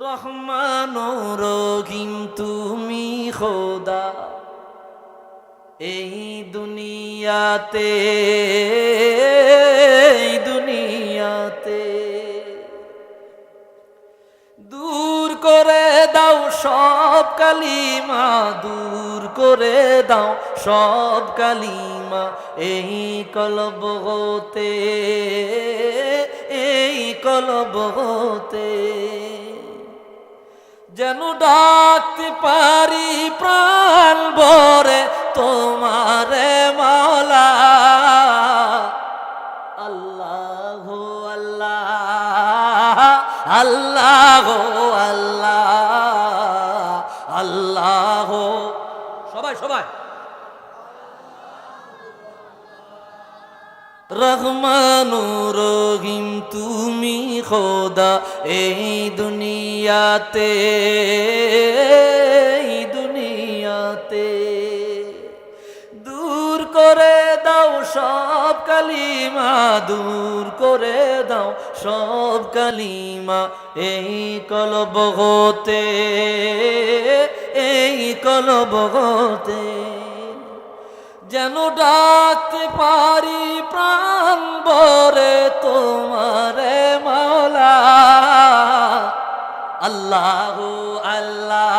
রহমান রহিম তুমি খোদা এই দুনিয়াতে দূর করে দাও সব কালিমা, দূর করে দাও সব কালিমা এই কলব হতে, এই কলব হতে। যেন ডাকতে পারি প্রাণ ভরে তোমারে মাওলা। আল্লাহ আল্লাহ আল্লাহ আল্লাহ আল্লাহ। সবাই সবাই রহমান রহিম তুমি খোদা এই দুনিয়াতে, দূর করে দাও সব কালিমা, দূর করে দাও সব কালিমা এই কলব হতে, এই কলব হতে। যেন ডাকতে পারি প্রাণ ভরে তোমারে মাওলা। আল্লাহ আল্লাহ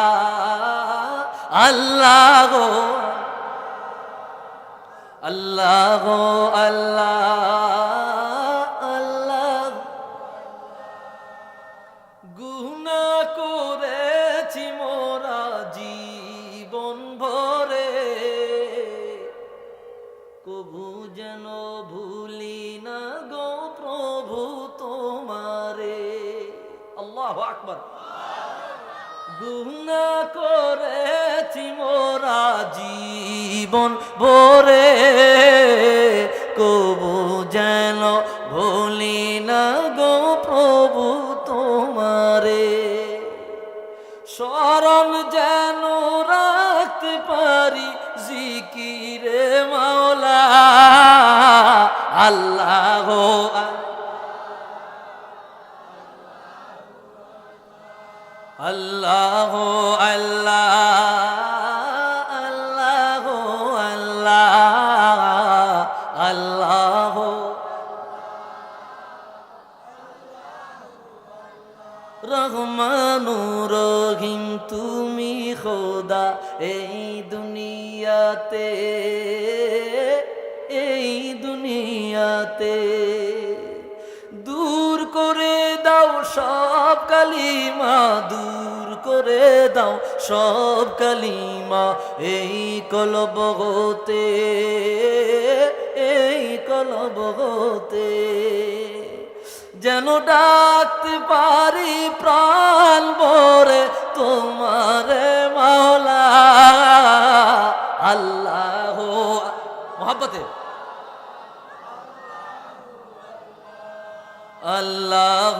আল্লাহ আল্লাহ আল্লাহ আল্লাহ। গুনাহ করেছি মোরা জীবন ভরে, কবু যেন ভুলি না গো প্রভু তোমারে। আল্লাহু আকবার। গুনাহ করেছি মোরা জীবন ভরে, কবু যেন ভুলি না গো প্রভু তোমারে। স্মরণ যেন রাখতে পারি জিকিরে মাওলা। আল্লাহ আল্লাহ আল্লাহ আল্লাহ আল্লাহ আল্লাহ। রহমান রহিম তুমি খোদা এই দুনিয়াতে, এই দুনিয়াতে। দূর করে দাও সব কালিমা, দূর করে দাও সব কালিমা এই কলব হতে, এই কলব হতে। যেন ডাকতে পারি প্রাণ ভরে তোমারে মাওলা। আল্লাহ মোহাব্বতে আল্লাহ